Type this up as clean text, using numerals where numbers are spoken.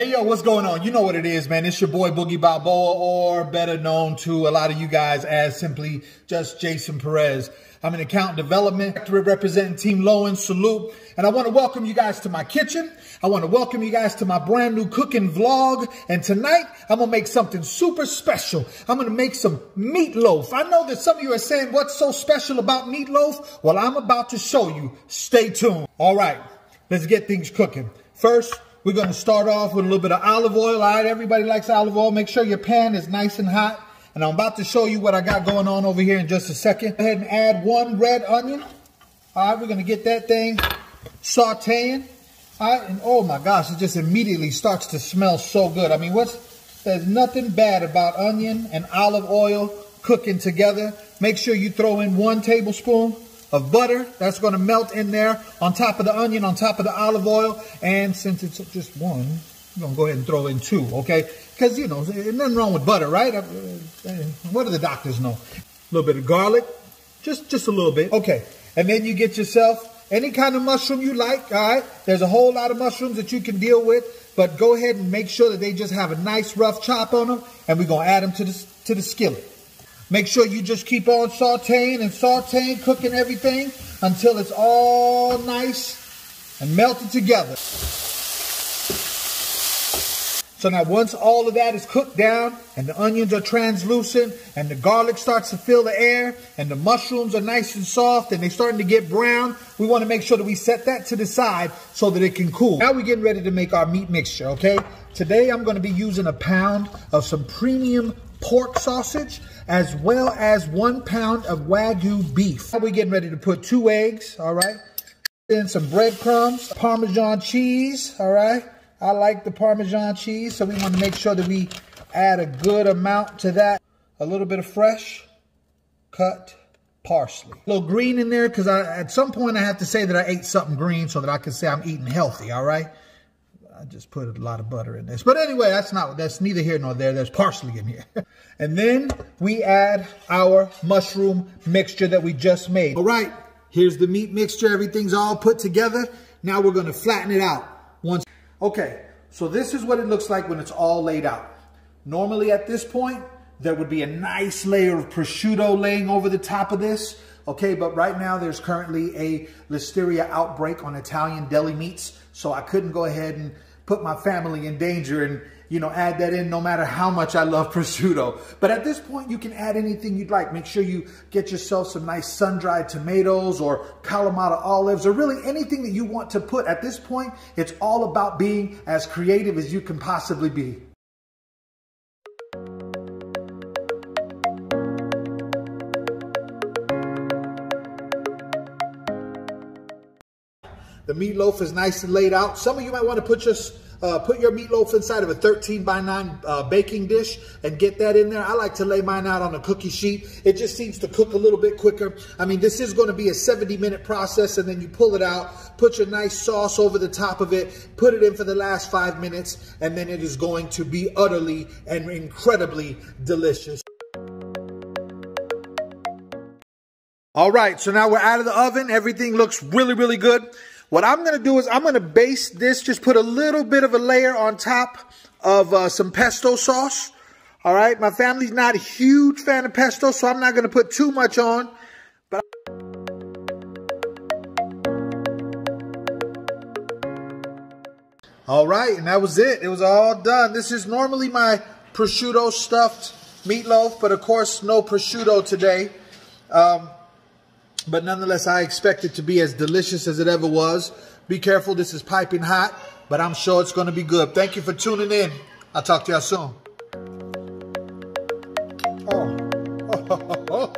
Hey, yo, what's going on? You know what it is, man. It's your boy Boogie Balboa, or better known to a lot of you guys as simply just Jason Perez. I'm an account development representing Team Lowen. Salute. And I want to welcome you guys to my kitchen. I want to welcome you guys to my brand new cooking vlog. And tonight, I'm going to make something super special. I'm going to make some meatloaf. I know that some of you are saying, what's so special about meatloaf? Well, I'm about to show you. Stay tuned. All right, let's get things cooking. First, we're going to start off with a little bit of olive oil. All right, everybody likes olive oil. Make sure your pan is nice and hot. And I'm about to show you what I got going on over here in just a second. Go ahead and add 1 red onion. All right, we're going to get that thing sauteing. All right, and oh my gosh, it just immediately starts to smell so good. I mean, there's nothing bad about onion and olive oil cooking together. Make sure you throw in 1 tablespoon of butter. That's going to melt in there on top of the onion, on top of the olive oil. And since it's just 1, I'm going to go ahead and throw in 2, okay? Because, you know, there's nothing wrong with butter, right? What do the doctors know? A little bit of garlic, just a little bit. Okay, and then you get yourself any kind of mushroom you like, all right? There's a whole lot of mushrooms that you can deal with, but go ahead and make sure that they just have a nice rough chop on them, and we're going to add them to the skillet. Make sure you just keep on sauteing and sauteing, cooking everything until it's all nice and melted together. So now once all of that is cooked down and the onions are translucent and the garlic starts to fill the air and the mushrooms are nice and soft and they're starting to get brown, we want to make sure that we set that to the side so that it can cool. Now we're getting ready to make our meat mixture, okay? Today I'm going to be using a pound of some premium pork sausage, as well as 1 pound of Wagyu beef. Now we're getting ready to put 2 eggs, all right? Then some breadcrumbs, Parmesan cheese, all right? I like the Parmesan cheese, so we want to make sure that we add a good amount to that. A little bit of fresh cut parsley. A little green in there, because at some point I have to say that I ate something green so that I can say I'm eating healthy, all right? I just put a lot of butter in this. But anyway, that's neither here nor there. There's parsley in here. And then we add our mushroom mixture that we just made. All right, here's the meat mixture. Everything's all put together. Now we're going to flatten it out. Okay, so this is what it looks like when it's all laid out. Normally at this point, there would be a nice layer of prosciutto laying over the top of this. Okay, but right now there's currently a Listeria outbreak on Italian deli meats. So I couldn't go ahead and put my family in danger and, you know, add that in no matter how much I love prosciutto. But at this point, you can add anything you'd like. Make sure you get yourself some nice sun-dried tomatoes or Kalamata olives or really anything that you want to put. At this point, it's all about being as creative as you can possibly be. The meatloaf is nice and laid out. Some of you might want to put your meatloaf inside of a 13x9 baking dish and get that in there. I like to lay mine out on a cookie sheet. It just seems to cook a little bit quicker. I mean, this is going to be a 70-minute process, and then you pull it out, put your nice sauce over the top of it, put it in for the last 5 minutes, and then it is going to be utterly and incredibly delicious. All right, so now we're out of the oven. Everything looks really, really good. What I'm going to do is I'm going to baste this, just put a little bit of a layer on top of some pesto sauce. All right, my family's not a huge fan of pesto, so I'm not going to put too much on. But all right, and that was it. It was all done. This is normally my prosciutto stuffed meatloaf, but of course, no prosciutto today. But nonetheless, I expect it to be as delicious as it ever was. Be careful, this is piping hot, but I'm sure it's going to be good. Thank you for tuning in. I'll talk to y'all soon. Oh.